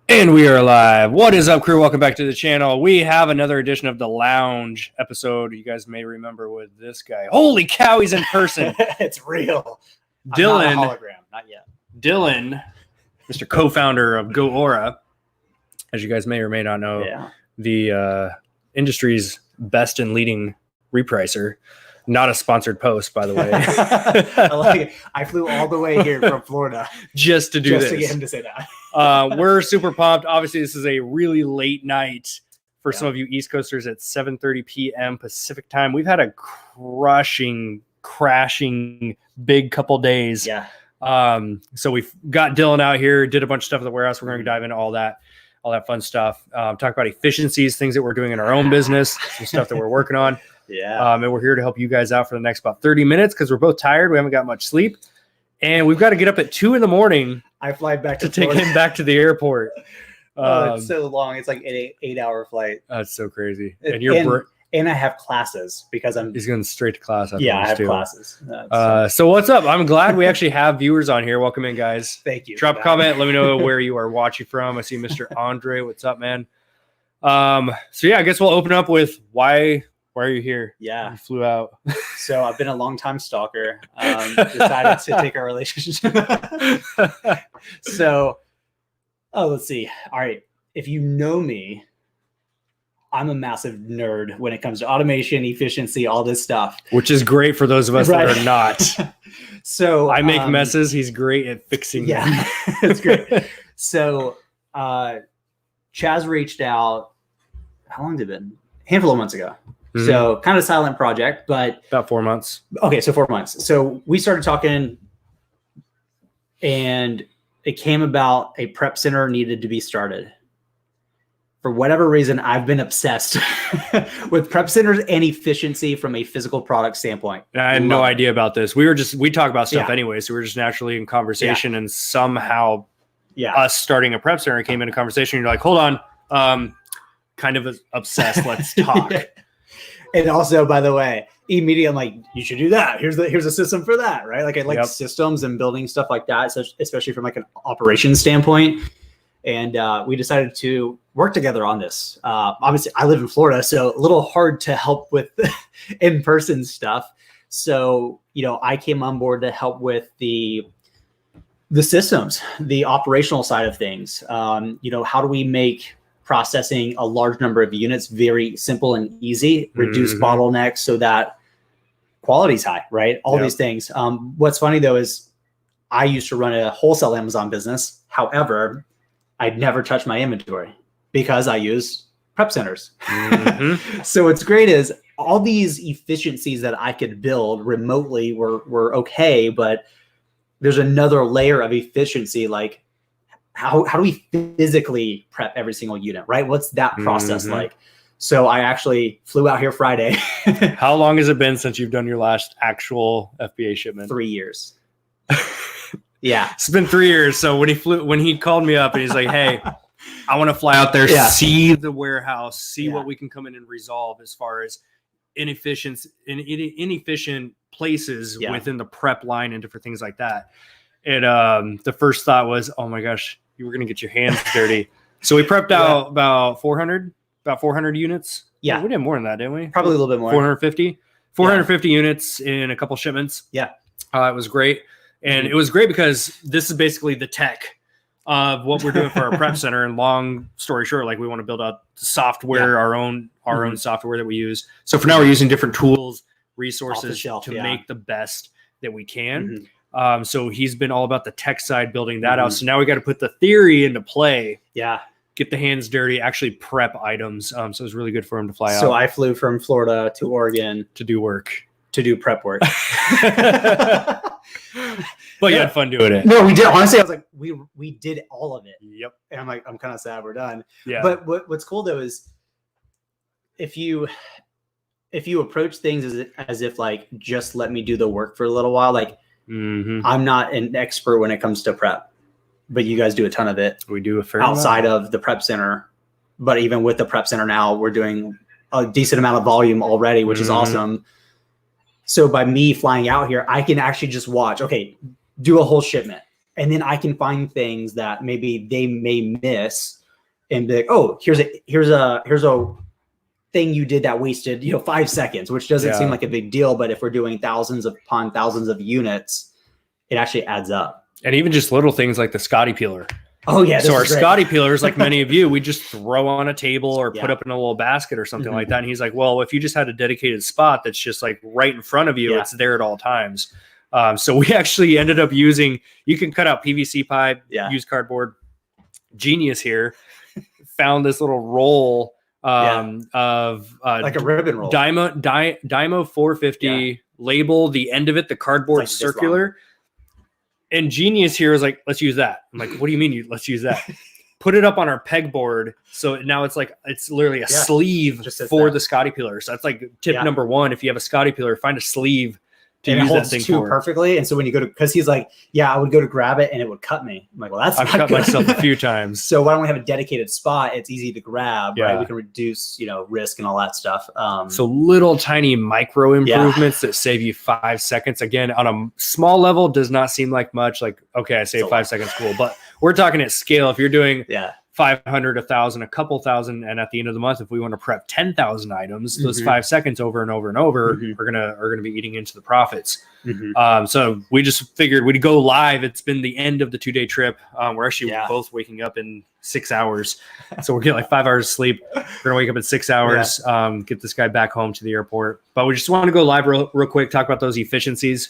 And we are live. What is up, crew? Welcome back to the channel. We have another edition of the Lounge episode. You guys may remember with this guy. Holy cow, he's in person. It's real. Dillon. I'm not a hologram, not yet. Dillon, Mr. Co-founder of Go Aura, as you guys may or may not know, the industry's best and leading repricer. Not a sponsored post, by the way. I like it. I flew all the way here from Florida just to do this. Just to get him to say that. We're super pumped. Obviously, this is a really late night for some of you East Coasters at 7:30 p.m. Pacific time. We've had a crashing big couple days. Yeah. So we've got Dillon out here, did a bunch of stuff at the warehouse. We're going to dive into all that fun stuff. Talk about efficiencies, things that we're doing in our own business, some stuff that we're working on. Yeah. And we're here to help you guys out for the next about 30 minutes because we're both tired. We haven't got much sleep. And we've got to get up at 2 a.m. I fly back to take him back to the airport. It's so long. It's like an 8-hour flight. That's so crazy. And I have classes because he's going straight to class. I have classes. So what's up? I'm glad we actually have viewers on here. Welcome in, guys. Thank you. Drop a comment. Let me know where you are watching from. I see Mr. Andre. What's up, man? So yeah, I guess we'll open up with why are you here? Yeah. You flew out. So I've been a long-time stalker. Decided to take our relationship. Let's see. All right. If you know me, I'm a massive nerd when it comes to automation, efficiency, all this stuff. Which is great for those of us that are not. So I make messes. He's great at fixing them. Yeah, it's great. So Chaz reached out. How long did it been? A handful of months ago. Mm-hmm. So kind of silent project, but about 4 months. Okay, so 4 months. So we started talking, and it came about a prep center needed to be started. For whatever reason, I've been obsessed with prep centers and efficiency from a physical product standpoint. I had no idea about this. We talk about stuff anyway, so we were just naturally in conversation, and somehow us starting a prep center came into conversation. You're like, hold on, kind of obsessed. Let's talk. And also, by the way, immediately I'm like, you should do that. Here's a system for that, right? Like I like systems and building stuff like that, especially from like an operations standpoint. And we decided to work together on this. Obviously, I live in Florida, so a little hard to help with in-person stuff. So, I came on board to help with the systems, the operational side of things. How do we make processing a large number of units very simple and easy, reduce bottlenecks so that quality's high, right? All these things. What's funny though is I used to run a wholesale Amazon business. However, I'd never touched my inventory because I use prep centers. So what's great is all these efficiencies that I could build remotely were okay, but there's another layer of efficiency, like how do we physically prep every single unit, right? What's that process like? So I actually flew out here Friday. How long has it been since you've done your last actual FBA shipment? 3 years. Yeah. It's been 3 years. So when he called me up and he's like, hey, I want to fly out there, see the warehouse, see what we can come in and resolve as far as inefficient places within the prep line and different things like that. And the first thought was, oh my gosh, you were going to get your hands dirty. So we prepped out about 400 units. Yeah. We did more than that, didn't we? Probably a little bit more. 450 units in a couple shipments. Yeah. It was great. And it was great because this is basically the tech of what we're doing for our prep center. And long story short, like we want to build out software, our own software that we use. So for now, we're using different tools, resources to make the best that we can. So he's been all about the tech side, building that out. So now we got to put the theory into play. Yeah. Get the hands dirty, actually prep items. So it was really good for him to fly out. So I flew from Florida to Oregon to do work. To do prep work. But you had fun doing it. No, we did. Honestly, I was like, we did all of it. Yep. And I'm like, I'm kind of sad we're done. Yeah. But what's cool though is if you approach things as if like, just let me do the work for a little while, like I'm not an expert when it comes to prep, but you guys do a ton of it. We do a fair outside of the prep center. But even with the prep center now, we're doing a decent amount of volume already, which is awesome. So by me flying out here, I can actually just watch, okay, do a whole shipment And then I can find things that maybe they may miss and be like, oh, here's a thing you did that wasted, 5 seconds, which doesn't seem like a big deal. But if we're doing thousands upon thousands of units, it actually adds up. And even just little things like the Scotty peeler. Oh yeah. So our Scotty peelers, like many of you, we just throw on a table or put up in a little basket or something like that. And he's like, well, if you just had a dedicated spot that's just like right in front of you, it's there at all times. So we actually ended up using, you can cut out PVC pipe, use cardboard. Genius here found this little roll of like a ribbon roll. Dymo 450 label, the end of it, the cardboard like circular. And Genius here is like, let's use that. I'm like, what do you mean let's use that? Put it up on our pegboard. So now it's literally a sleeve for the Scotty peeler. So that's like tip number one. If you have a Scotty peeler, find a sleeve to use that thing for perfectly. And so when you go to, because he's like, I would go to grab it and it would cut me. I'm like, well, I've cut myself a few times. So why don't we have a dedicated spot? It's easy to grab, right? We can reduce, risk and all that stuff. So little tiny micro improvements that save you 5 seconds. Again, on a small level, does not seem like much. Like, okay, I saved 5 seconds, cool. But we're talking at scale. If you're doing 500, 1,000, a couple thousand, and at the end of the month, if we want to prep 10,000 items, those 5 seconds over and over and over are gonna be eating into the profits. So we just figured we'd go live. It's been the end of the 2-day trip. We're actually both waking up in 6 hours, so we're getting like 5 hours of sleep. We're gonna wake up in 6 hours, get this guy back home to the airport. But we just want to go live real quick, talk about those efficiencies.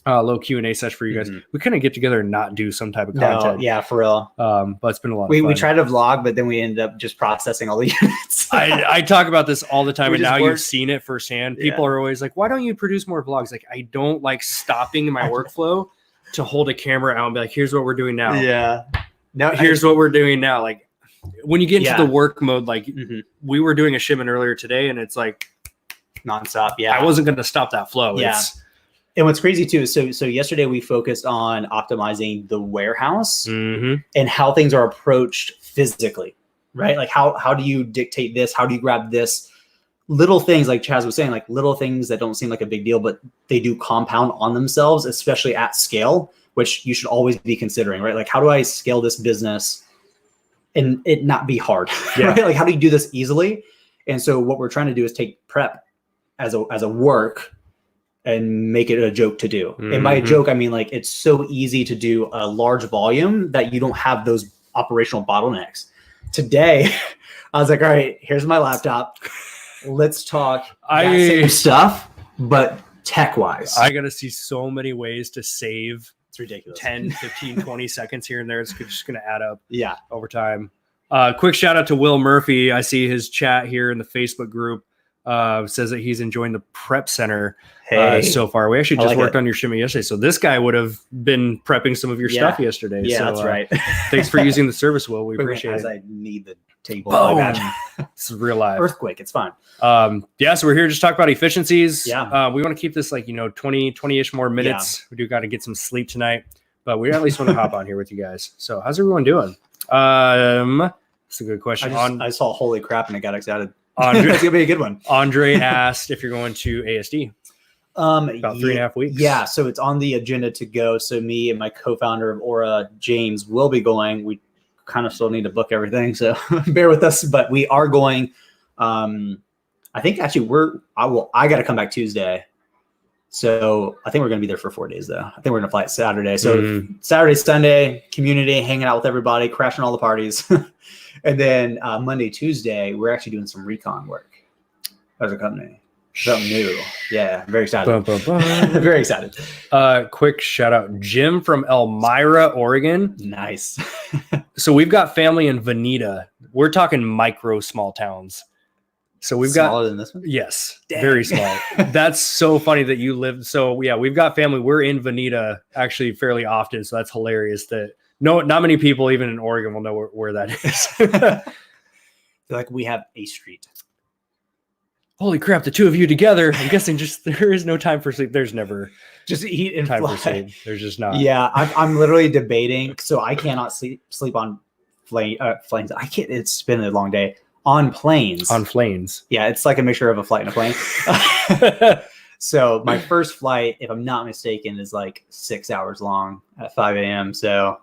Low Q&A session for you guys. We couldn't get together and not do some type of content. For real. But it's been a lot of fun. We tried to vlog, but then we ended up just processing all the units. I talk about this all the time, and now you've seen it firsthand. People are always like, why don't you produce more vlogs? Like, I don't like stopping my workflow to hold a camera out and be like, here's what we're doing now. Now here's what we're doing now. Like, when you get into the work mode, like we were doing a shipment earlier today, and it's like nonstop. I wasn't going to stop that flow. And what's crazy too is so yesterday we focused on optimizing the warehouse and how things are approached physically, right? Like how do you dictate this? How do you grab this? Little things, like Chaz was saying, like little things that don't seem like a big deal, but they do compound on themselves, especially at scale, which you should always be considering, right? Like, how do I scale this business and it not be hard? Right? Like, how do you do this easily? And so what we're trying to do is take prep as a work and make it a joke to do. And by a joke, I mean, like, it's so easy to do a large volume that you don't have those operational bottlenecks. Today, I was like, all right, here's my laptop. Let's talk that same stuff, but tech-wise. I got to see so many ways to save. It's ridiculous. 10, 15, 20 seconds here and there. It's just going to add up over time. Quick shout out to Will Murphy. I see his chat here in the Facebook group. Says that he's enjoying the prep center so far. We actually just worked on your shipment yesterday. So this guy would have been prepping some of your stuff yesterday. Yeah, so, that's right. Thanks for using the service, Will. We appreciate it. I need the table. It's real life. Earthquake. It's fine. So we're here to just talk about efficiencies. We want to keep this like, 20-ish more minutes. We do got to get some sleep tonight, but we at least want to hop on here with you guys. So how's everyone doing? That's a good question. I saw holy crap and I got excited. Andre, that's gonna be a good one. Andre asked if you're going to ASD. About 3.5 weeks. Yeah, so it's on the agenda to go. So me and my co-founder of Aura, James, will be going. We kind of still need to book everything, so bear with us. But we are going. I think actually I got to come back Tuesday. So I think we're going to be there for 4 days, though. I think we're going to fly Saturday. So Saturday, Sunday, community, hanging out with everybody, crashing all the parties. And then Monday, Tuesday, we're actually doing some recon work as a company. Something new. Yeah, very excited. Very excited. Quick shout out. Jim from Elmira, Oregon. Nice. So we've got family in Veneta. We're talking micro small towns. So we've Smaller than this one? Yes, dang. Very small. That's so funny that you live. So yeah, we've got family. We're in Veneta actually fairly often. So that's hilarious that not many people even in Oregon will know where that is. Like we have a street. Holy crap, the two of you together. I'm guessing just there is no time for sleep. There's never just eat and time fly. For sleep. There's just not. Yeah, I'm literally debating. So I cannot sleep on planes. I can't. It's been a long day. On planes. On planes. Yeah, it's like a mixture of a flight and a plane. So my first flight, if I'm not mistaken, is like 6 hours long at 5 a.m. So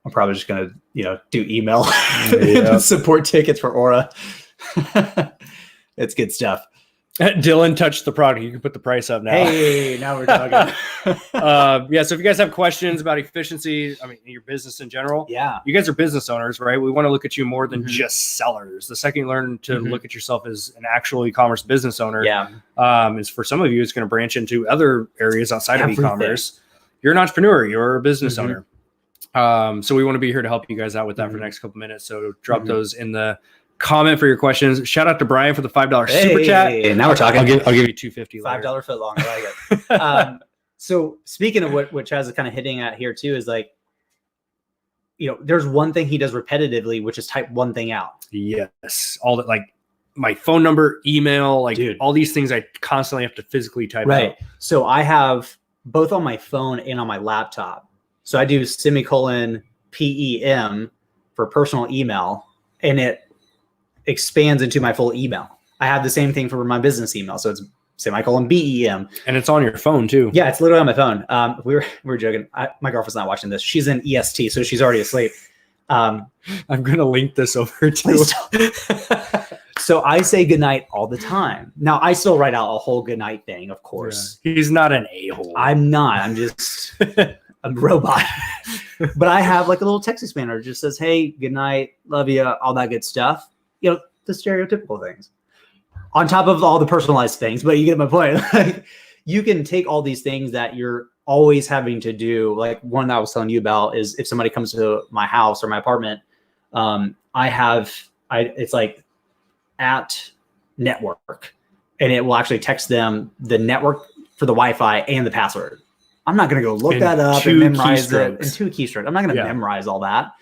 I'm probably just gonna, do email support tickets for Aura. It's good stuff. Dylan touched the product. You can put the price up now. Hey, now we're talking. So if you guys have questions about efficiency, your business in general, you guys are business owners, right? We want to look at you more than just sellers. The second you learn to look at yourself as an actual e-commerce business owner, is for some of you, it's going to branch into other areas outside of e-commerce. You're an entrepreneur. You're a business owner. So we want to be here to help you guys out with that for the next couple minutes. So drop those in the comment for your questions. Shout out to Brian for the $5 super chat. Now we're talking. I'll give you $250. $5 foot long. I like it. So speaking of what Chaz is kind of hitting at here too, is like, there's one thing he does repetitively, which is type one thing out. Yes. All that, like my phone number, email, all these things I constantly have to physically type out. So I have both on my phone and on my laptop. So I do ;PEM for personal email, and it expands into my full email. I have the same thing for my business email. So it's ;BEM. And it's on your phone too. Yeah, it's literally on my phone. We were joking. My girlfriend's not watching this. She's in EST, so she's already asleep. I'm going to link this over to So I say goodnight all the time. Now, I still write out a whole goodnight thing, of course. Yeah. He's not an a-hole. I'm not. I'm just a robot. But I have like a little text expander that just says, hey, good night, love you, all that good stuff. The stereotypical things. On top of all the personalized things, but you get my point. Like, you can take all these things that you're always having to do. Like one that I was telling you about is if somebody comes to my house or my apartment, it's like at network, and it will actually text them the network for the Wi-Fi and the password. I'm not going to go look that up and memorize it in 2 keystrokes. I'm not going to memorize all that.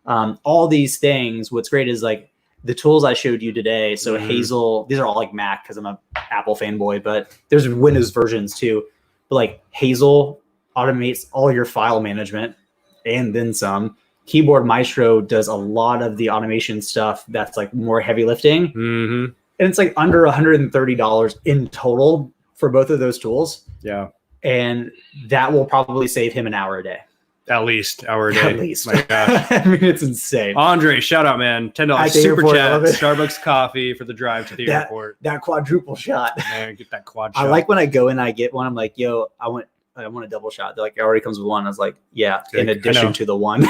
All these things. What's great is like the tools I showed you today. So Hazel, these are all like Mac because I'm an Apple fanboy, but there's Windows versions too. But like Hazel automates all your file management and then some. Keyboard Maestro does a lot of the automation stuff that's like more heavy lifting. And it's like under $130 in total for both of those tools. Yeah. And that will probably save him an hour a day. At least hour a day. At least. My gosh. It's insane. Andre, shout out, man. $10 super chat. Starbucks coffee for the drive to the airport. That quadruple shot. Man, get that quad shot. I like when I go and I get one. I'm like, yo, I want a double shot. They're like, it already comes with one. I was like, yeah, in addition to the one.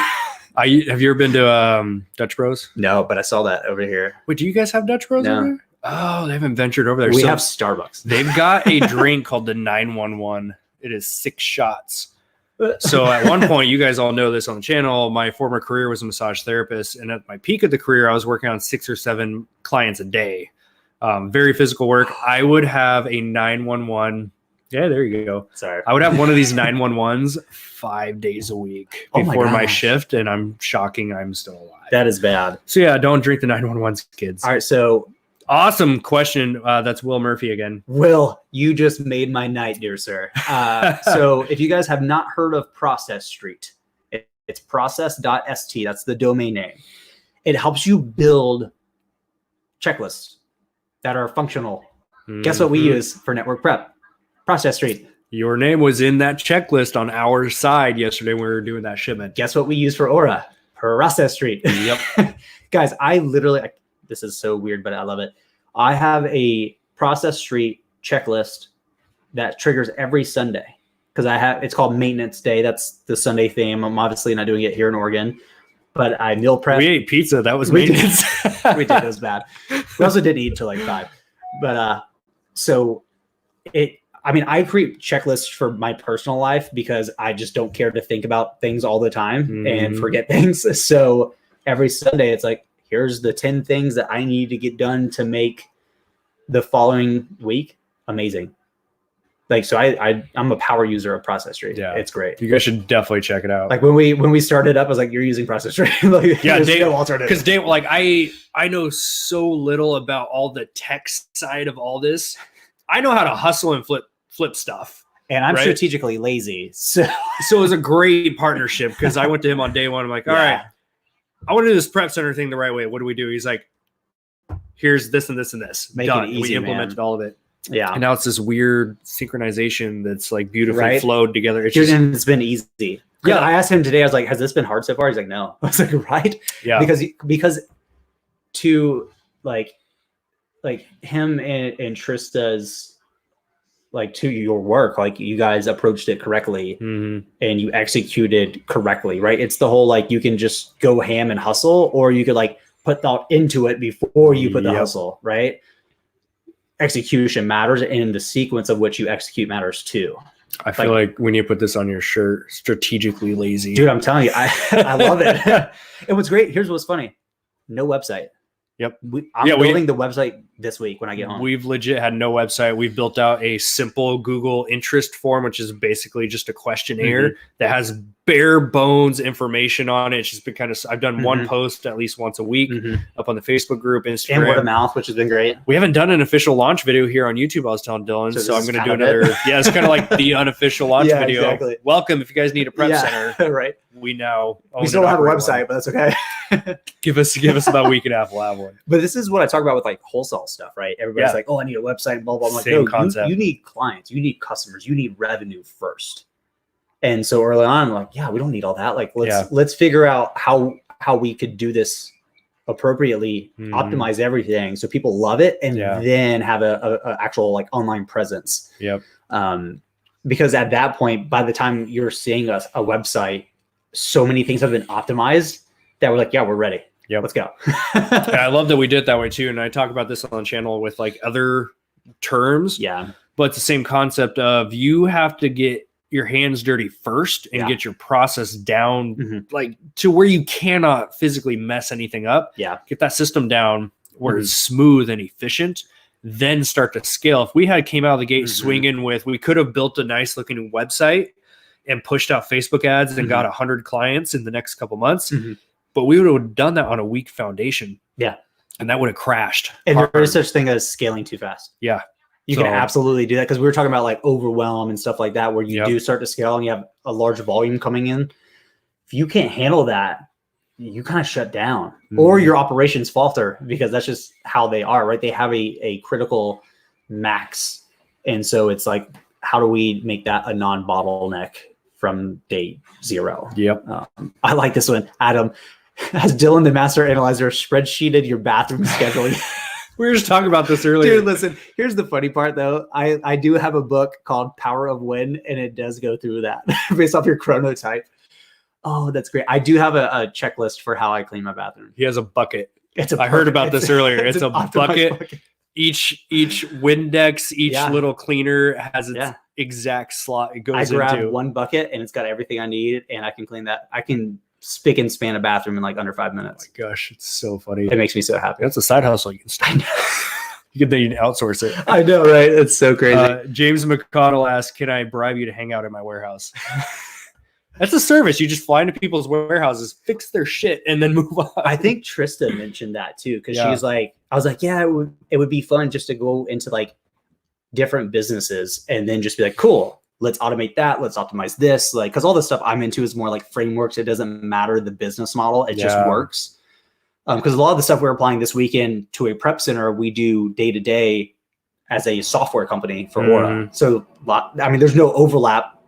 Have you ever been to Dutch Bros? No, but I saw that over here. Wait, do you guys have Dutch Bros over there? Oh, they haven't ventured over there. We have Starbucks. They've got a drink called the 911. It is 6 shots. So at one point, you guys all know this on the channel, my former career was a massage therapist. And at my peak of the career, I was working on 6 or 7 clients a day. Very physical work. I would have a 911. Yeah, there you go. Sorry. I would have one of these 911s 5 days a week before my shift. And I'm shocking I'm still alive. That is bad. So yeah, don't drink the 911s, kids. All right. So awesome question. That's Will Murphy again. Will, you just made my night, dear sir. So if you guys have not heard of Process Street, it's process.st. That's the domain name. It helps you build checklists that are functional. Guess what we use for network prep? Process Street. Your name was in that checklist on our side yesterday when we were doing that shipment. Guess what we use for Aura? Process Street. Yep. Guys, I literally... this is so weird, but I love it. I have a Process Street checklist that triggers every Sunday because it's called Maintenance Day. That's the Sunday theme. I'm obviously not doing it here in Oregon, but I meal prep. We ate pizza. That was maintenance. We did. It was bad. We also didn't eat till like 5. But I create checklists for my personal life because I just don't care to think about things all the time and forget things. So every Sunday it's like, here's the 10 things that I need to get done to make the following week amazing. Like, so I'm a power user of Process Street. Yeah, it's great. You guys should definitely check it out. Like when we started up, I was like, "You're using Process Street." Like, yeah, Dave, no alternative. Because Dave, like I know so little about all the tech side of all this. I know how to hustle and flip stuff. And I'm strategically lazy. So it was a great partnership because I went to him on day one. I'm like, all right, I want to do this prep center thing the right way. What do we do? He's like, here's this and this and this. Make Done. it easy, we implemented all of it. Yeah. And now it's this weird synchronization that's like beautifully flowed together. It's just, and it's been easy. Yeah. I asked him today, I was like, has this been hard so far? He's like, no. I was like, right. Yeah. Because to like him and Trista's, like, to your work, like, you guys approached it correctly and you executed correctly, right? It's the whole, like, you can just go ham and hustle, or you could like put thought into it before you put the hustle, right? Execution matters, and the sequence of which you execute matters too. I feel like we need to put this on your shirt, strategically lazy. Dude, I'm telling you, I love it. And what's great, here's what's funny. No website. Yep. I'm building the website this week when I get home. We've legit had no website. We've built out a simple Google interest form, which is basically just a questionnaire that has bare bones information on it. It's just been kind of, I've done one post at least once a week up on the Facebook group, Instagram. And word of mouth, which has been great. We haven't done an official launch video here on YouTube, I was telling Dylan. So I'm going to do another. Yeah, it's kind of like the unofficial launch video. Exactly. Welcome. If you guys need a prep center, right. We still don't have a website, but that's okay. Give us about a week and a half. We'll have one. But this is what I talk about with like wholesale stuff, right? Everybody's like, oh, I need a website, blah, blah, blah. I'm like, Same concept. You need clients, you need customers, you need revenue first. And so early on, I'm like, yeah, we don't need all that. Like, let's figure out how we could do this appropriately, optimize everything so people love it, and then have a actual like online presence. Yep. Because at that point, by the time you're seeing a website, so many things have been optimized that we're like, yeah, we're ready. Yeah, let's go. I love that we did it that way too. And I talk about this on the channel with like other terms. Yeah. But it's the same concept of you have to get your hands dirty first and get your process down like to where you cannot physically mess anything up. Yeah. Get that system down where it's smooth and efficient, then start to scale. If we came out of the gate swinging with, we could have built a nice looking website and pushed out Facebook ads and got 100 clients in the next couple months. But we would have done that on a weak foundation. Yeah. And that would have crashed. And there is such thing as scaling too fast. Yeah. You can absolutely do that, because we were talking about like overwhelm and stuff like that, where you do start to scale and you have a large volume coming in. If you can't handle that, you kind of shut down or your operations falter, because that's just how they are, right? They have a critical max. And so it's like, how do we make that a non-bottleneck from day zero? Yep. I like this one. Adam, has Dylan, the master analyzer, spreadsheeted your bathroom scheduling? We were just talking about this earlier. Dude, listen, here's the funny part though. I do have a book called Power of Win, and it does go through that based off your chronotype. Oh, that's great. I do have a checklist for how I clean my bathroom. He has a bucket. I heard about this earlier. It's a bucket. Each Windex, each little cleaner has its exact slot it goes into. I grab one bucket and it's got everything I need, and I can clean that. I can spick and span a bathroom in like under 5 minutes. Oh my gosh, it's so funny. It makes me so happy. That's a side hustle you can start. You can then outsource it. I know, right? It's so crazy. James McConnell asked, "Can I bribe you to hang out in my warehouse?" That's a service. You just fly into people's warehouses, fix their shit, and then move on. I think Trista mentioned that too, because she's like, I was like, yeah, it would be fun just to go into like different businesses and then just be like, cool, let's automate that. Let's optimize this. Like, because all the stuff I'm into is more like frameworks. It doesn't matter the business model. It just works. Because a lot of the stuff we're applying this weekend to a prep center, we do day to day as a software company for Aura. So, there's no overlap,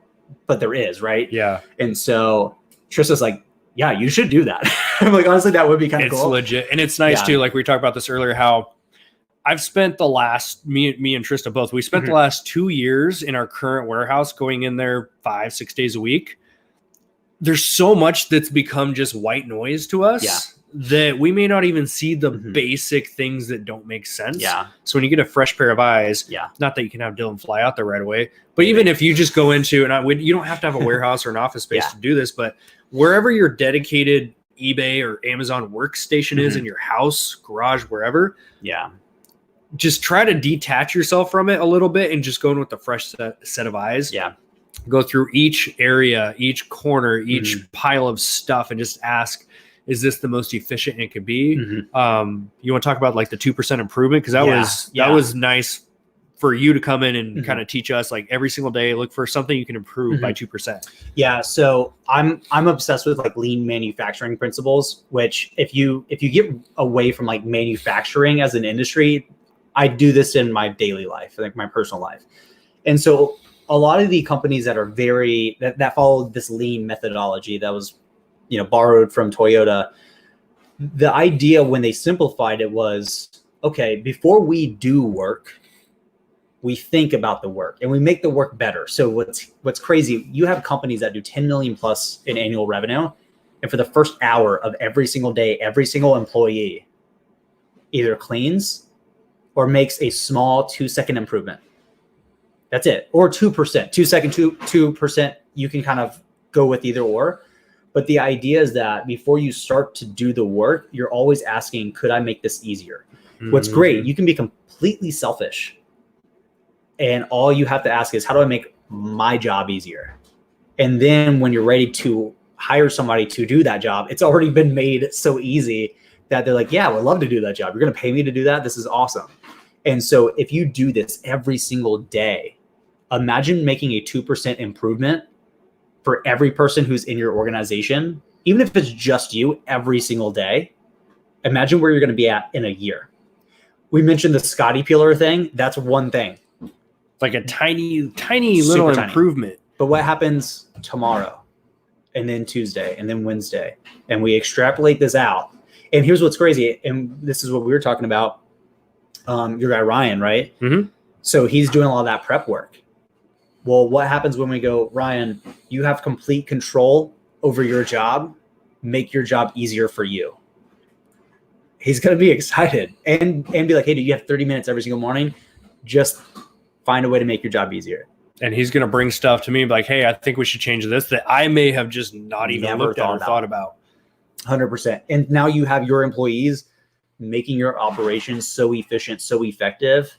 but there is, right? Yeah. And so Trista's like, yeah, you should do that. I'm like, honestly, that would be kind of cool. It's legit. And it's nice too. Like we talked about this earlier, how I've spent the last, me and Trista both, we spent the last 2 years in our current warehouse going in there 5-6 days a week. There's so much that's become just white noise to us that we may not even see the basic things that don't make sense. Yeah. So when you get a fresh pair of eyes, not that you can have Dylan fly out there right away, but even if you just go into, and you don't have to have a warehouse or an office space to do this, but wherever your dedicated eBay or Amazon workstation is in your house, garage, wherever, just try to detach yourself from it a little bit and just go in with a fresh set of eyes. Yeah. Go through each area, each corner, each pile of stuff, and just ask, is this the most efficient it could be? You want to talk about like the 2% improvement? Because that was nice for you to come in and kind of teach us, like every single day, look for something you can improve by 2%. Yeah. So I'm obsessed with like lean manufacturing principles, which if you get away from like manufacturing as an industry, I do this in my daily life, like my personal life. And so a lot of the companies that are that follow this lean methodology that was, borrowed from Toyota, the idea when they simplified it was, okay, before we do work, we think about the work and we make the work better. So what's crazy, you have companies that do 10 million plus in annual revenue. And for the first hour of every single day, every single employee either cleans or makes a small 2-second improvement. That's it. Or 2%, 2%, you can kind of go with either or. But the idea is that before you start to do the work, you're always asking, could I make this easier? What's great, you can be completely selfish. And all you have to ask is, how do I make my job easier? And then when you're ready to hire somebody to do that job, it's already been made so easy that they're like, yeah, I would love to do that job. You're going to pay me to do that? This is awesome. And so if you do this every single day, imagine making a 2% improvement for every person who's in your organization, even if it's just you every single day. Imagine where you're going to be at in a year. We mentioned the Scotty peeler thing. That's one thing. Like a tiny little improvement. But what happens tomorrow and then Tuesday and then Wednesday? And we extrapolate this out. And here's what's crazy. And this is what we were talking about. Your guy, Ryan, right? Mm-hmm. So he's doing a lot of that prep work. Well, what happens when we go, Ryan, you have complete control over your job. Make your job easier for you. He's going to be excited and be like, hey, dude, you have 30 minutes every single morning. Just find a way to make your job easier. And he's going to bring stuff to me like, hey, I think we should change this that I may have just not even looked at or thought about. 100%. And now you have your employees making your operations so efficient, so effective.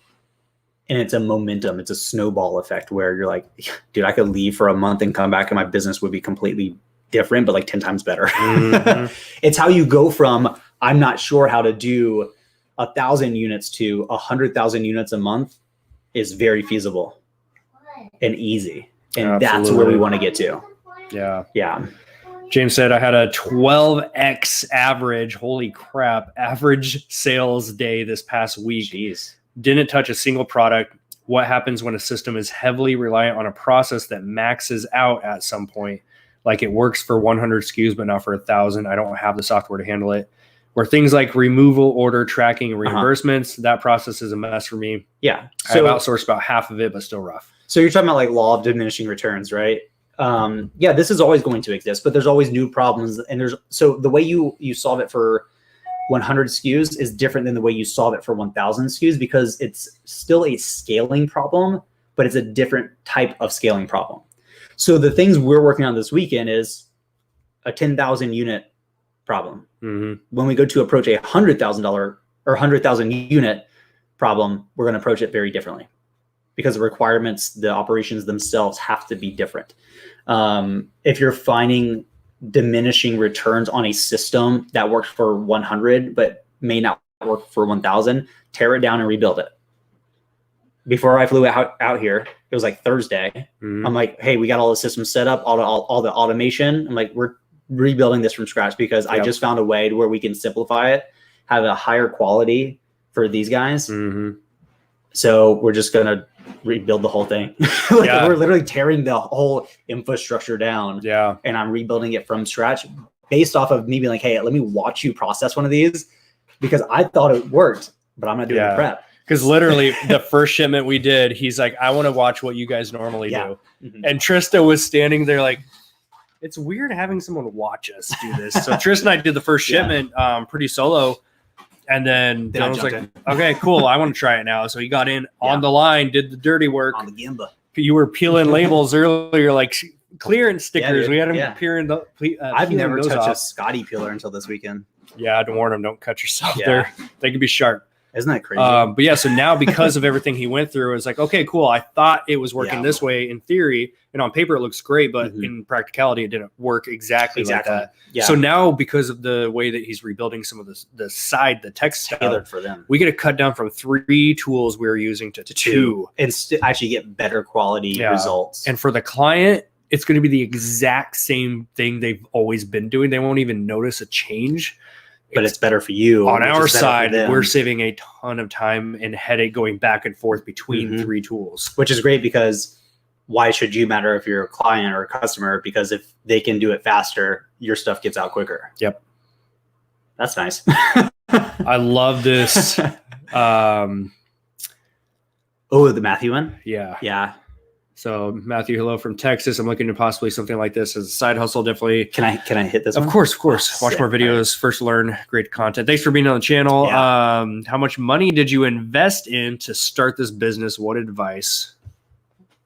And it's a momentum. It's a snowball effect where you're like, dude, I could leave for a month and come back and my business would be completely different, but like 10 times better. Mm-hmm. It's how you go from, I'm not sure how to do 1,000 units to 100,000 units a month is very feasible and easy. And Absolutely. That's where we want to get to. Yeah. Yeah. James said, I had a 12x average, holy crap, average sales day this past week. Jeez. Didn't touch a single product. What happens when a system is heavily reliant on a process that maxes out at some point? Like it works for 100 SKUs, but not for 1,000. I don't have the software to handle it. Where things like removal, order, tracking, and reimbursements, that process is a mess for me. Yeah. So I've outsourced about half of it, but still rough. So you're talking about like law of diminishing returns, right? Yeah, this is always going to exist, but there's always new problems. And so the way you solve it for 100 SKUs is different than the way you solve it for 1,000 SKUs because it's still a scaling problem, but it's a different type of scaling problem. So the things we're working on this weekend is a 10,000 unit problem. Mm-hmm. When we go to approach a $100,000 or 100,000 unit problem, we're going to approach it very differently because the requirements, the operations themselves have to be different. If you're finding diminishing returns on a system that works for 100 but may not work for 1,000, tear it down and rebuild it. Before I flew out here, it was like Thursday. Mm-hmm. I'm like, hey, we got all the systems set up, all the automation. I'm like, we're rebuilding this from scratch because I just found a way to where we can simplify it, have a higher quality for these guys. Mm-hmm. So we're just going to rebuild the whole thing. We're literally tearing the whole infrastructure down. Yeah. And I'm rebuilding it from scratch based off of me being like, hey, let me watch you process one of these because I thought it worked, but I'm not doing the prep. Because literally the first shipment we did, he's like, I want to watch what you guys normally do. Mm-hmm. And Trista was standing there like, it's weird having someone watch us do this. So Tristan and I did the first shipment pretty solo. And then Dylan was like, okay, cool. I want to try it now. So he got in on the line, did the dirty work. On the Gimba. You were peeling labels earlier, like clearance stickers. We had him peeling the I've never touched a Scotty peeler until this weekend. Yeah, I'd warn him, don't cut yourself there. They can be sharp. Isn't that crazy? But yeah, so now because of everything he went through, it's like, okay, cool. I thought it was working this way in theory, and on paper it looks great, but in practicality, it didn't work exactly like that. Yeah. So now, because of the way that he's rebuilding some of the tech stuff, tailored for them, we get to cut down from 3 tools we were using to 2, and actually get better quality results. And for the client, it's going to be the exact same thing they've always been doing. They won't even notice a change. but it's better for you. On our side, we're saving a ton of time and headache going back and forth between 3 tools. Which is great, because why should you matter if you're a client or a customer? Because if they can do it faster, your stuff gets out quicker. Yep. That's nice. I love this. The Matthew one? Yeah. Yeah. So Matthew, hello from Texas. I'm looking to possibly something like this as a side hustle. Definitely. Can I hit this one? Of course. Watch more videos. First learn. Great content. Thanks for being on the channel. Yeah. How much money did you invest in to start this business? What advice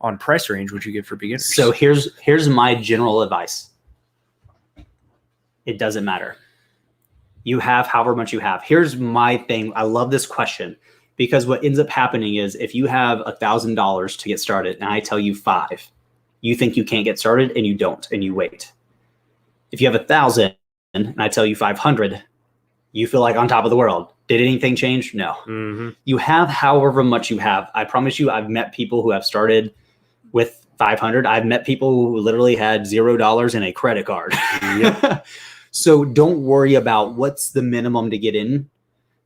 on price range would you give for beginners? So here's my general advice. It doesn't matter. You have however much you have. Here's my thing. I love this question, because what ends up happening is if you have $1,000 to get started and I tell you 5, you think you can't get started and you don't, and you wait. If you have 1,000 and I tell you 500, you feel like on top of the world. Did anything change? No. You have however much you have. I promise you, I've met people who have started with 500. I've met people who literally had $0 in a credit card. Yep. So don't worry about what's the minimum to get in,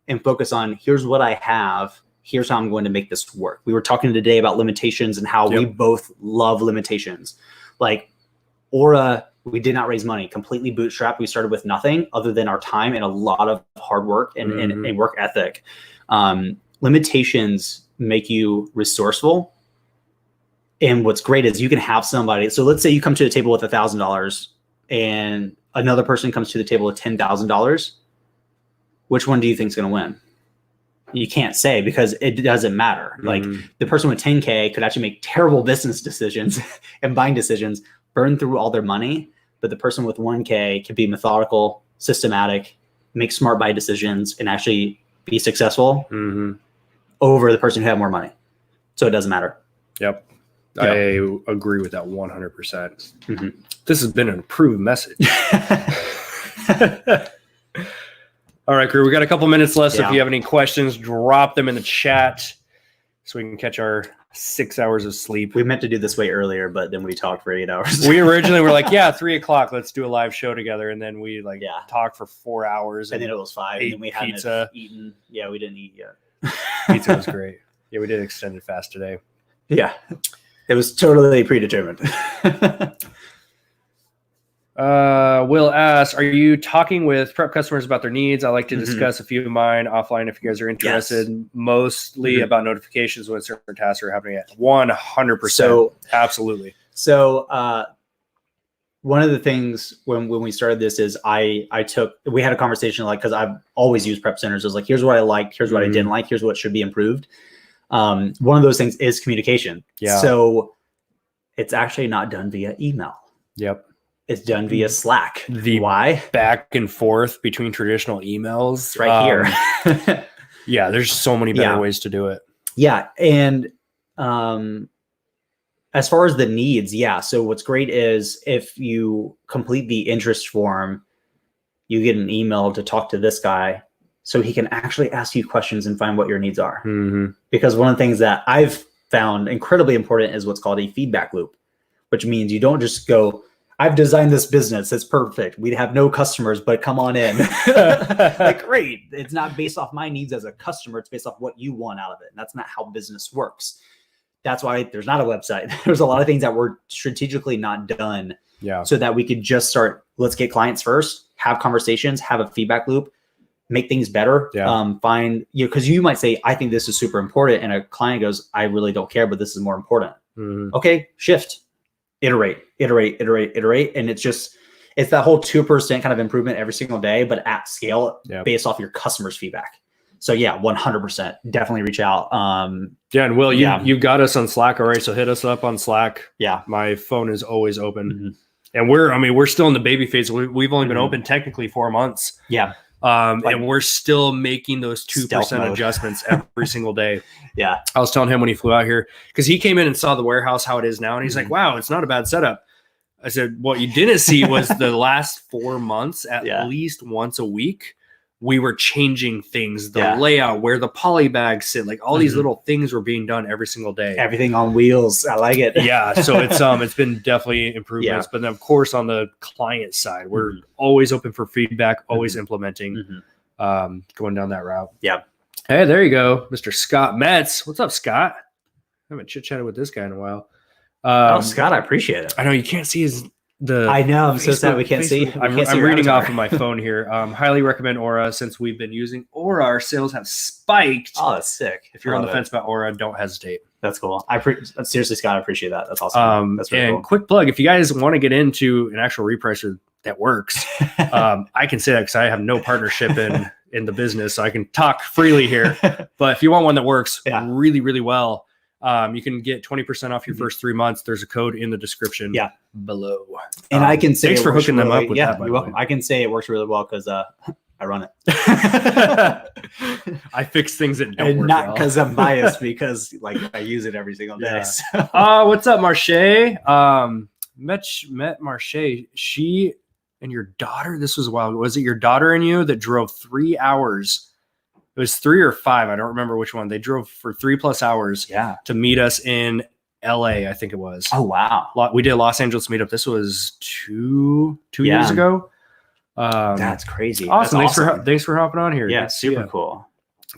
and focus on, here's what I have. Here's how I'm going to make this work. We were talking today about limitations and how we both love limitations. Like Aura, we did not raise money, completely bootstrapped. We started with nothing other than our time and a lot of hard work and work ethic. Limitations make you resourceful. And what's great is you can have somebody. So let's say you come to the table with $1,000 and another person comes to the table with $10,000. Which one do you think is going to win? You can't say, because it doesn't matter. Like the person with 10K could actually make terrible business decisions and buying decisions, burn through all their money. But the person with 1K could be methodical, systematic, make smart buy decisions, and actually be successful over the person who had more money. So it doesn't matter. Yep. I agree with that 100%. This has been an approved message. All right, crew, we got a couple minutes left. So if you have any questions, drop them in the chat so we can catch our 6 hours of sleep. We meant to do this way earlier, but then we talked for 8 hours. We originally were like, 3 o'clock, let's do a live show together. And then we talked for 4 hours. And then it was 5. And then we hadn't pizza. Eaten. Yeah, we didn't eat yet. Pizza was great. Yeah, we did extended fast today. Yeah, it was totally predetermined. Will asks, are you talking with prep customers about their needs? I like to discuss a few of mine offline if you guys are interested, mostly about notifications when certain tasks are happening at 100%. So absolutely. So one of the things when we started this is we had a conversation, like, because I've always used prep centers. I was like, here's what I liked, here's what I didn't like, here's what should be improved. One of those things is communication. Yeah. So it's actually not done via email. Yep. It's done via Slack. Why? Back and forth between traditional emails. Right here. Yeah, there's so many better ways to do it. Yeah. And as far as the needs, so what's great is if you complete the interest form, you get an email to talk to this guy so he can actually ask you questions and find what your needs are. Because one of the things that I've found incredibly important is what's called a feedback loop, which means you don't just go, I've designed this business, it's perfect, we'd have no customers, but come on in. Like, great. It's not based off my needs as a customer. It's based off what you want out of it. And that's not how business works. That's why there's not a website. There's a lot of things that were strategically not done so that we could just start, let's get clients first, have conversations, have a feedback loop, make things better. Find, because you might say, I think this is super important. And a client goes, I really don't care, but this is more important. Okay, shift. Iterate. And it's that whole 2% kind of improvement every single day, but at scale based off your customers' feedback. So 100%, definitely reach out. And Will, you got us on Slack already. So hit us up on Slack. Yeah. My phone is always open and we're still in the baby phase. We've only been open technically 4 months. Yeah. And we're still making those 2% adjustments every single day. Yeah. I was telling him when he flew out here, because he came in and saw the warehouse, how it is now. And he's like, wow, it's not a bad setup. I said, what you didn't see was the last 4 months, at least once a week, we were changing things, the layout, where the poly bags sit, like all these little things were being done every single day. Everything on wheels. I like it. Yeah. So it's been definitely improvements, but then of course on the client side, we're always open for feedback, always implementing. going down that route. Yeah. Hey, there you go, Mr. Scott Metz. What's up, Scott? I haven't chit-chatted with this guy in a while. Scott, I appreciate it. I know you can't see I know. I'm so sad we can't see. I'm reading off of my phone here. Highly recommend Aura since we've been using Aura. Our sales have spiked. Oh, that's sick. If you're on the fence about Aura, don't hesitate. That's cool. Seriously, Scott, I appreciate that. That's awesome. That's really cool. Quick plug, if you guys want to get into an actual repricer that works, I can say that because I have no partnership in the business, so I can talk freely here. But if you want one that works really, really well, you can get 20% off your first 3 months. There's a code in the description below. And I can say thanks for hooking them up with that. You're welcome. I can say it works really well because I run it. I fix things that don't work not because I'm biased, because like I use it every single day. So. What's up, Marche? Met Marche. She and your daughter. This was wild. Was it your daughter and you that drove 3 hours? It was 3 or 5. I don't remember which one. They drove for 3+ hours to meet us in LA, I think it was. Oh, wow. We did a Los Angeles meetup. This was two years ago. That's crazy. Awesome. That's Thanks for hopping on here. Yeah, super cool.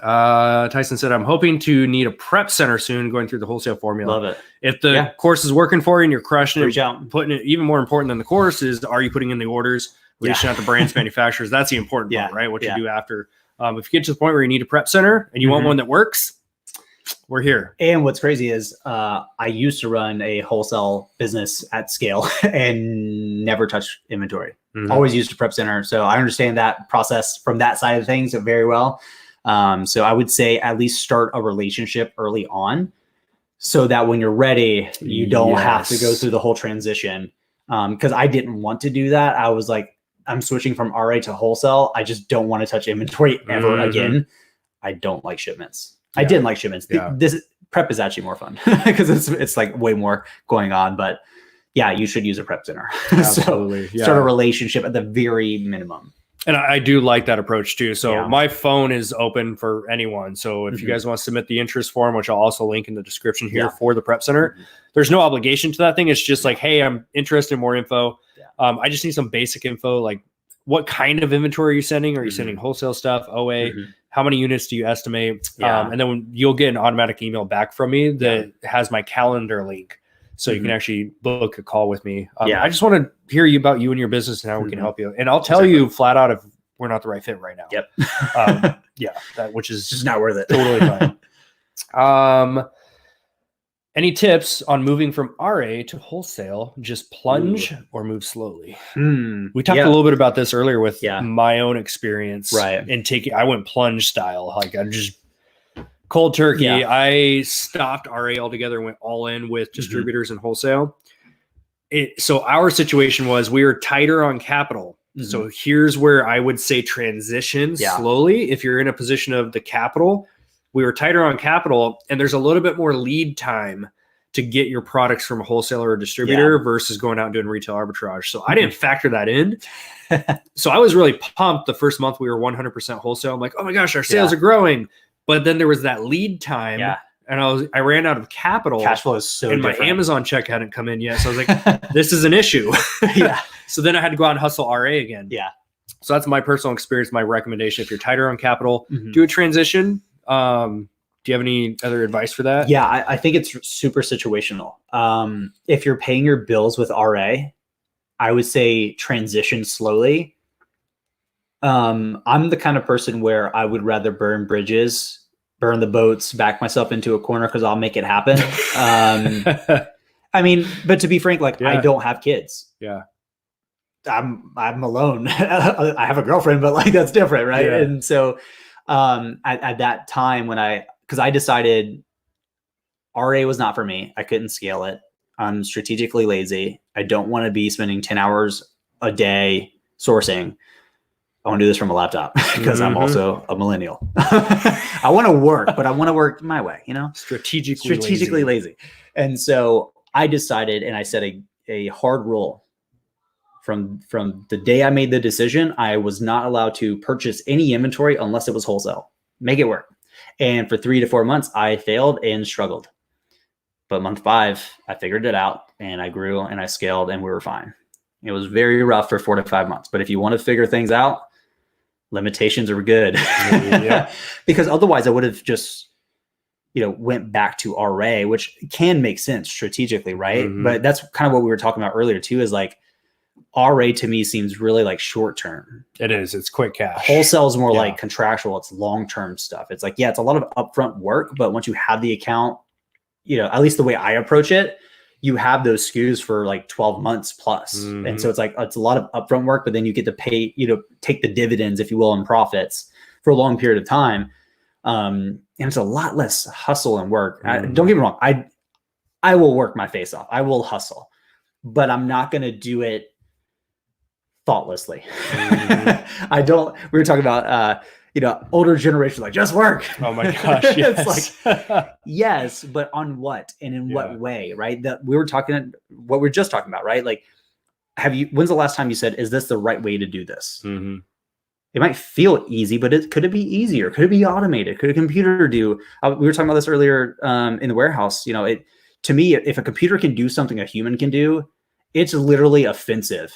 Tyson said, I'm hoping to need a prep center soon, going through the wholesale formula. Love it. If the course is working for you and you're crushing Reach it, out. putting it, even more important than the course is, are you putting in the orders, reaching out to brands, manufacturers? That's the important part, right? What you do after. If you get to the point where you need a prep center and you want one that works, we're here. And what's crazy is I used to run a wholesale business at scale and never touched inventory. Always used a prep center. So I understand that process from that side of things very well. So I would say at least start a relationship early on so that when you're ready, you don't have to go through the whole transition. Because I didn't want to do that. I was like, I'm switching from RA to wholesale. I just don't want to touch inventory ever again. I don't like shipments. I didn't like shipments. This prep is actually more fun because it's like way more going on. But yeah, you should use a prep center. Absolutely. So start a relationship at the very minimum. And I do like that approach too. So my phone is open for anyone. So if you guys want to submit the interest form, which I'll also link in the description here for the prep center, there's no obligation to that thing. It's just like, hey, I'm interested in more info. I just need some basic info, like what kind of inventory are you sending? Are you sending wholesale stuff, OA? How many units do you estimate? And then you'll get an automatic email back from me that has my calendar link. So you can actually book a call with me. I just want to hear about you and your business and how we can help you. And I'll tell you flat out if we're not the right fit right now. Which is just not worth it. Totally fine. Any tips on moving from RA to wholesale? Just plunge or move slowly? We talked a little bit about this earlier with my own experience. Right. And I went plunge style. Like I just cold turkey. I stopped RA altogether and went all in with distributors and wholesale. So our situation was we were tighter on capital. So here's where I would say transition slowly. If you're in a position of the capital, we were tighter on capital, and there's a little bit more lead time to get your products from a wholesaler or distributor versus going out and doing retail arbitrage. So I didn't factor that in. So I was really pumped the first month we were 100% wholesale. I'm like, oh my gosh, our sales are growing. But then there was that lead time, and I ran out of capital. Cash flow is so and different. My Amazon check hadn't come in yet. So I was like, this is an issue. So then I had to go out and hustle RA again. So that's my personal experience, my recommendation. If you're tighter on capital, do a transition. Do you have any other advice for that? Yeah, I think it's super situational. If you're paying your bills with RA, I would say transition slowly. I'm the kind of person where I would rather burn bridges, burn the boats, back myself into a corner because I'll make it happen. I mean, but to be frank, like I don't have kids. I'm alone. I have a girlfriend, but like that's different, right? And so at that time because I decided RA was not for me. I couldn't scale it. I'm strategically lazy. I don't want to be spending 10 hours a day sourcing. I want to do this from a laptop because I'm also a millennial. I want to work, but I want to work my way, strategically lazy. And so I decided, and I set a hard rule from the day I made the decision. I was not allowed to purchase any inventory unless it was wholesale. Make it work. And for 3 to 4 months, I failed and struggled. But month 5, I figured it out and I grew and I scaled and we were fine. It was very rough for 4 to 5 months. But if you want to figure things out, limitations are good. Yeah. Because otherwise I would have just, went back to RA, which can make sense strategically, right? But that's kind of what we were talking about earlier too, is like RA to me seems really like short term. It is. It's quick cash. Wholesale is more like contractual. It's long term stuff. It's like, it's a lot of upfront work, but once you have the account, at least the way I approach it, you have those SKUs for like 12 months plus. And so it's like, it's a lot of upfront work, but then you get to pay, take the dividends, if you will, and profits for a long period of time. And it's a lot less hustle and work. Don't get me wrong. I will work my face off. I will hustle, but I'm not going to do it thoughtlessly. We were talking about, older generations like, just work. Oh my gosh. Yes. It's like, yes, but on what and in what way, right? That we were what we were just talking about, right? Like, when's the last time you said, is this the right way to do this? It might feel easy, but could it be easier? Could it be automated? Could a computer do? We were talking about this earlier in the warehouse. To me, if a computer can do something a human can do, it's literally offensive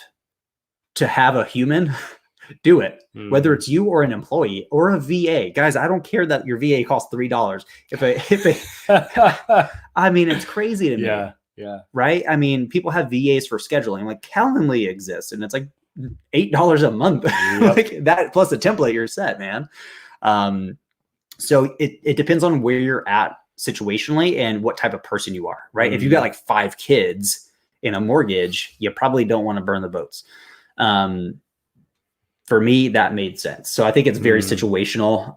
to have a human do it, whether it's you or an employee or a VA. Guys, I don't care that your VA costs $3. I mean, it's crazy to me. Yeah. Right. I mean, people have VAs for scheduling, like Calendly exists, and it's like $8 a month. Like that plus a template, you're set, man. So it depends on where you're at situationally and what type of person you are, right? If you got like 5 kids in a mortgage, you probably don't want to burn the boats. For me, that made sense. So I think it's very situational.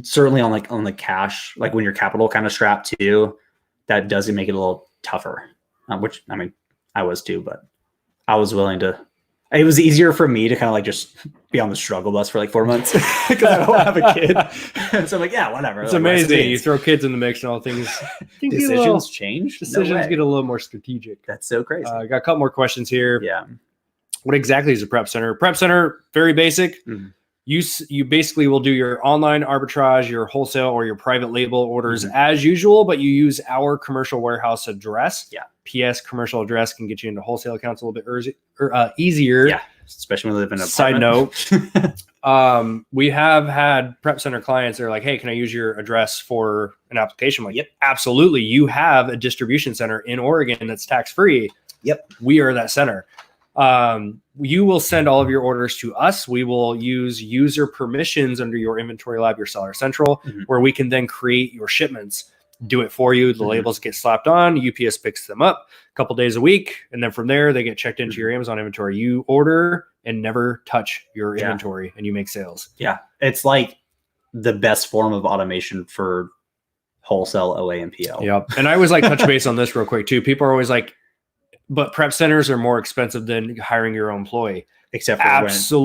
Certainly on the cash, like when your capital kind of strapped too, that does make it a little tougher. Which, I mean, I was too, but I was willing to. It was easier for me to kind of like just be on the struggle bus for like 4 months because I don't have a kid. So I'm like, yeah, whatever. It's like, amazing. You throw kids in the mix and all things. Decisions change. Decisions get a little more strategic. That's so crazy. Got a couple more questions here. Yeah. What exactly is a prep center? Prep center, very basic. You basically will do your online arbitrage, your wholesale or your private label orders as usual, but you use our commercial warehouse address. Yeah. PS commercial address can get you into wholesale accounts a little bit easier. Yeah. Especially when we live in an Side apartment. note, we have had prep center clients that are like, hey, can I use your address for an application? I'm like, yep, absolutely. You have a distribution center in Oregon that's tax-free. Yep. We are that center. You will send all of your orders to us. We will use user permissions under your inventory lab, your seller central, where we can then create your shipments, do it for you. The labels get slapped on, UPS picks them up a couple days a week. And then from there, they get checked into your Amazon inventory. You order and never touch your inventory and you make sales. Yeah. It's like the best form of automation for wholesale OA and PL. Yep. And I always like touch base on this real quick too. People are always like, but prep centers are more expensive than hiring your own employee. Except for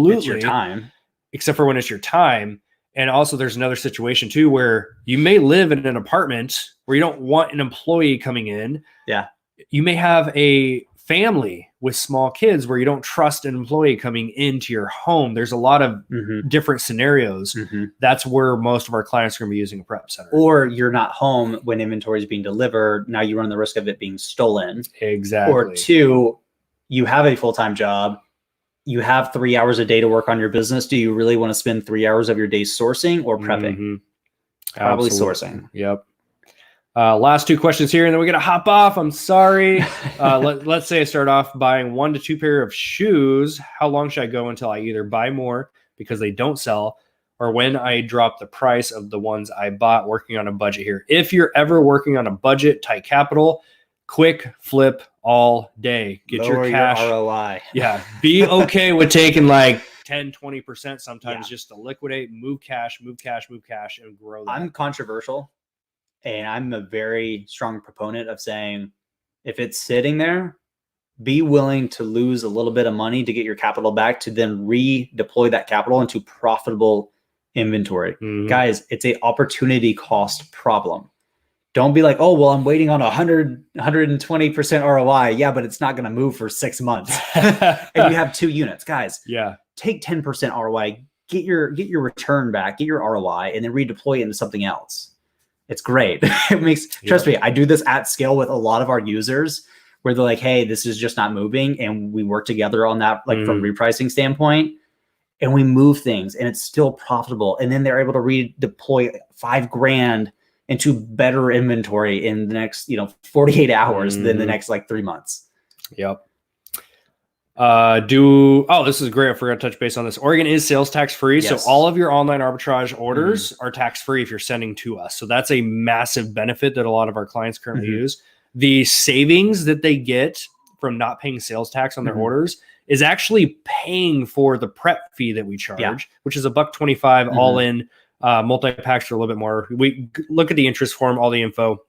when it's your time. Except for when it's your time. And also there's another situation too, where you may live in an apartment where you don't want an employee coming in. Yeah. You may have a family with small kids where you don't trust an employee coming into your home. There's a lot of different scenarios. That's where most of our clients are going to be using a prep center. Or you're not home when inventory is being delivered. Now you run the risk of it being stolen. Exactly. Or 2, you have a full-time job. You have 3 hours a day to work on your business. Do you really want to spend 3 hours of your day sourcing or prepping? Probably sourcing. Yep. Last 2 questions here, and then we're going to hop off. I'm sorry. Let's say I start off buying 1 to 2 pair of shoes. How long should I go until I either buy more because they don't sell, or when I drop the price of the ones I bought, working on a budget here? If you're ever working on a budget, tight capital, quick flip all day. Get Lower your cash. Your ROI. Yeah. Be okay with taking like 10, 20% sometimes just to liquidate, move cash, and grow that. I'm controversial. And I'm a very strong proponent of saying, if it's sitting there, be willing to lose a little bit of money to get your capital back to then redeploy that capital into profitable inventory. Guys, it's a opportunity cost problem. Don't be like, oh, well, I'm waiting on 120% ROI. Yeah, but it's not going to move for 6 months. And you have 2 units. Guys, take 10% ROI, get your return back, get your ROI, and then redeploy it into something else. It's great. It makes, trust me, I do this at scale with a lot of our users where they're like, hey, this is just not moving. And we work together on that, like from repricing standpoint. and we move things and it's still profitable. And then they're able to redeploy $5,000 into better inventory in the next, 48 hours than the next like 3 months. Yep. This is great. I forgot to touch base on this. Oregon is sales tax free. Yes. So all of your online arbitrage orders are tax free if you're sending to us. So that's a massive benefit that a lot of our clients currently use. The savings that they get from not paying sales tax on their orders is actually paying for the prep fee that we charge, which is $1.25 all in. Multi-packs are a little bit more. We look at the interest form, all the info,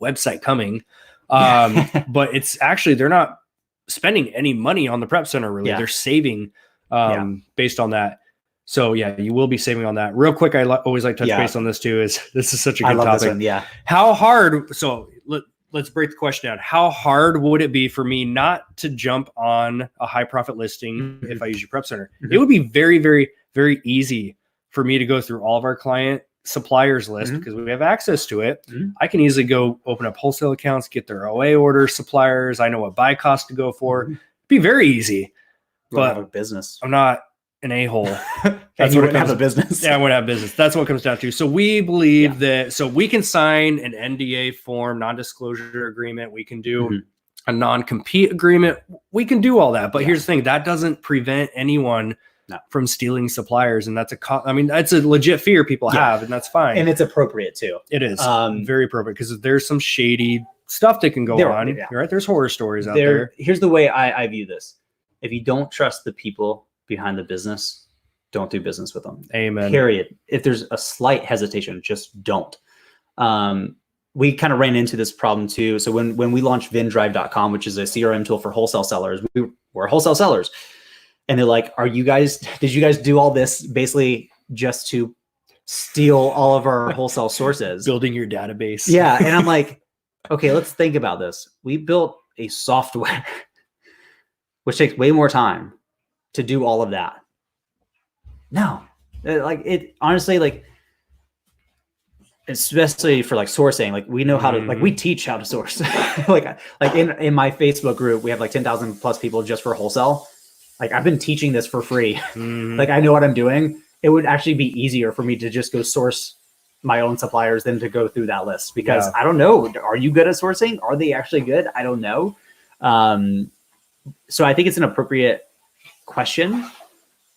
website coming. But it's actually, they're not spending any money on the prep center, really. They're saving based on that. So you will be saving on that. Real quick, I always like touch base on this too. This is such a good topic. This one, yeah. How hard? So let's break the question down. How hard would it be for me not to jump on a high profit listing if I use your prep center? It would be very, very, very easy for me to go through all of our client suppliers list because we have access to it. I can easily go open up wholesale accounts, get their OA orders, suppliers. I know what buy cost to go for. It'd be very easy. But have a business. I'm not an a-hole. That's what have a business. Yeah, I would have business. That's what it comes down to. So we believe that we can sign an NDA form, non-disclosure agreement. We can do a non-compete agreement. We can do all that. But here's the thing, that doesn't prevent anyone from stealing suppliers. And that's that's a legit fear people have, and that's fine. And it's appropriate too. It is very appropriate because there's some shady stuff that can go on. Right? There's horror stories out there. Here's the way I view this. If you don't trust the people behind the business, don't do business with them. Amen. Period. If there's a slight hesitation, just don't. We kind of ran into this problem too. So when we launched VinDrive.com, which is a CRM tool for wholesale sellers, we're wholesale sellers. And they're like, did you guys do all this basically just to steal all of our wholesale sources? Building your database. Yeah. And I'm like, okay, let's think about this. We built a software, which takes way more time to do all of that. No, honestly, especially for sourcing, we know how to, we teach how to source. in my Facebook group, we have 10,000 plus people just for wholesale. I've been teaching this for free. I know what I'm doing. It would actually be easier for me to just go source my own suppliers than to go through that list because I don't know. Are you good at sourcing? Are they actually good? I don't know. So I think it's an appropriate question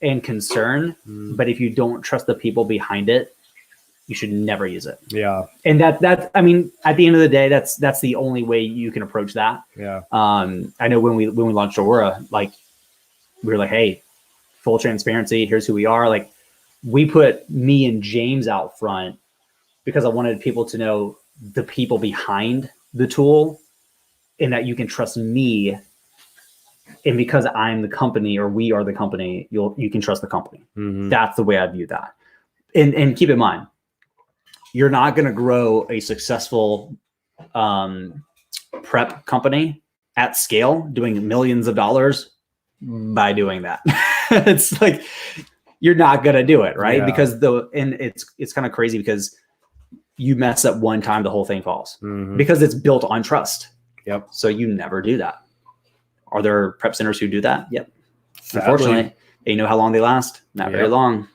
and concern, but if you don't trust the people behind it, you should never use it. Yeah. And at the end of the day, that's the only way you can approach that. Yeah. I know when we launched Aura, we were like, hey, full transparency, here's who we are. We put me and James out front because I wanted people to know the people behind the tool and that you can trust me. And because I'm the company or we are the company, you can trust the company. That's the way I view that. And keep in mind, you're not going to grow a successful prep company at scale doing millions of dollars by doing that. It's you're not going to do it, right? Yeah. Because it's kind of crazy because you mess up one time, the whole thing falls because it's built on trust. Yep. So you never do that. Are there prep centers who do that? Yep. Sadly. Unfortunately, and you know how long they last? Not very long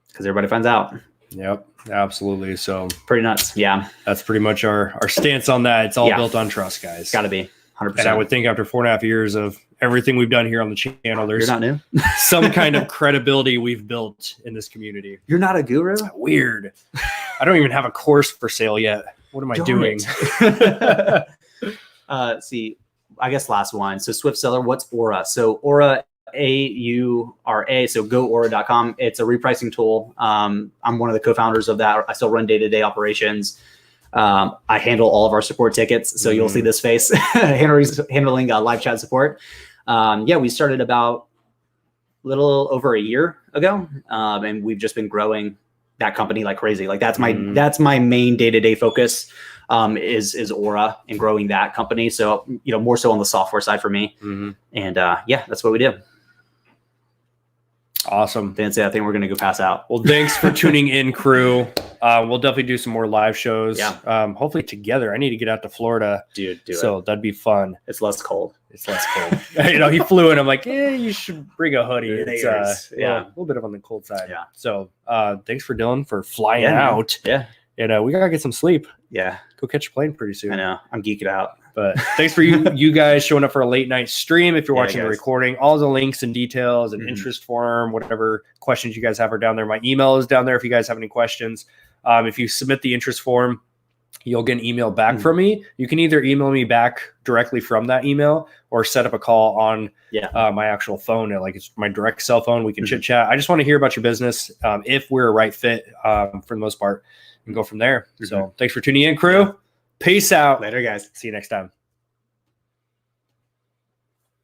because everybody finds out. Yep. Absolutely. So pretty nuts. Yeah. That's pretty much our stance on that. It's all built on trust, guys. Got to be 100%. And I would think after 4.5 years of everything we've done here on the channel, there's You're not new. Some kind of credibility we've built in this community. You're not a guru? Weird. I don't even have a course for sale yet. What am I doing? See, I guess last one. So Swift Seller, what's Aura? So Aura, AURA, so goaura.com. It's a repricing tool. I'm one of the co-founders of that. I still run day-to-day operations. I handle all of our support tickets. So you'll see this face handling live chat support. We started about a little over a year ago. And we've just been growing that company like crazy. That's my main day-to-day focus. Is Aura and growing that company. So, more so on the software side for me. And that's what we do. Awesome. Fancy. I think we're going to go pass out. Well, thanks for tuning in, crew. We'll definitely do some more live shows. Yeah. Hopefully together. I need to get out to Florida. Dude, do it. So that'd be fun. It's less cold. it's less cold. You know, he flew in. I'm like, yeah, you should bring a hoodie. It's a little bit of on the cold side. Yeah. So thanks for Dillon for flying man. out. Yeah. And we gotta get some sleep. Yeah. Go catch a plane pretty soon. I know. I'm geeking out. But thanks for you guys showing up for a late night stream. If you're watching the recording, all the links and details and interest form, whatever questions you guys have are down there. My email is down there if you guys have any questions. If you submit the interest form, you'll get an email back from me. You can either email me back directly from that email or set up a call on my actual phone. Like it's my direct cell phone. We can chit chat. I just want to hear about your business. If we're a right fit for the most part, and go from there. So thanks for tuning in, crew. Peace out. Later, guys. See you next time.